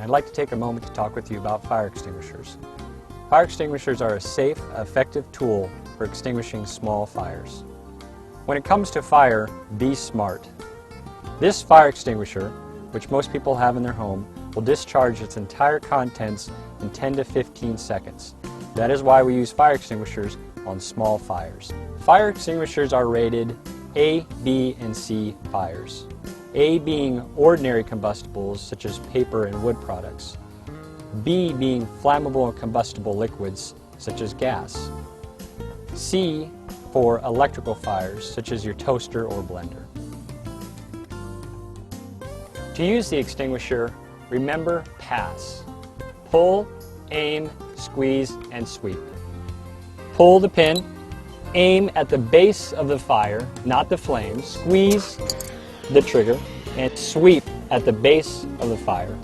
I'd like to take a moment to talk with you about fire extinguishers. Fire extinguishers are a safe, effective tool for extinguishing small fires. When it comes to fire, be smart. This fire extinguisher, which most people have in their home, will discharge its entire contents in 10 to 15 seconds. That is why we use fire extinguishers on small fires. Fire extinguishers are rated A, B, and C fires. A being ordinary combustibles such as paper and wood products. B being flammable and combustible liquids such as gas. C for electrical fires such as your toaster or blender. To use the extinguisher, remember pass. Pull, aim, squeeze, and sweep. Pull the pin, aim at the base of the fire, not the flames. Squeeze the trigger and sweep at the base of the fire.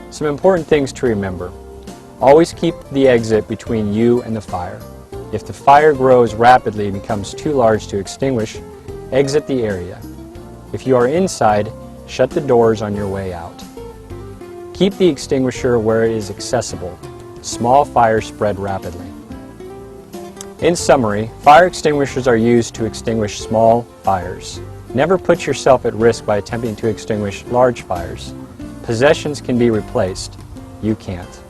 Some important things to remember. Always keep the exit between you and the fire. If the fire grows rapidly and becomes too large to extinguish, exit the area. If you are inside, shut the doors on your way out. Keep the extinguisher where it is accessible. Small fires spread rapidly. In summary, fire extinguishers are used to extinguish small fires. Never put yourself at risk by attempting to extinguish large fires. Possessions can be replaced. You can't.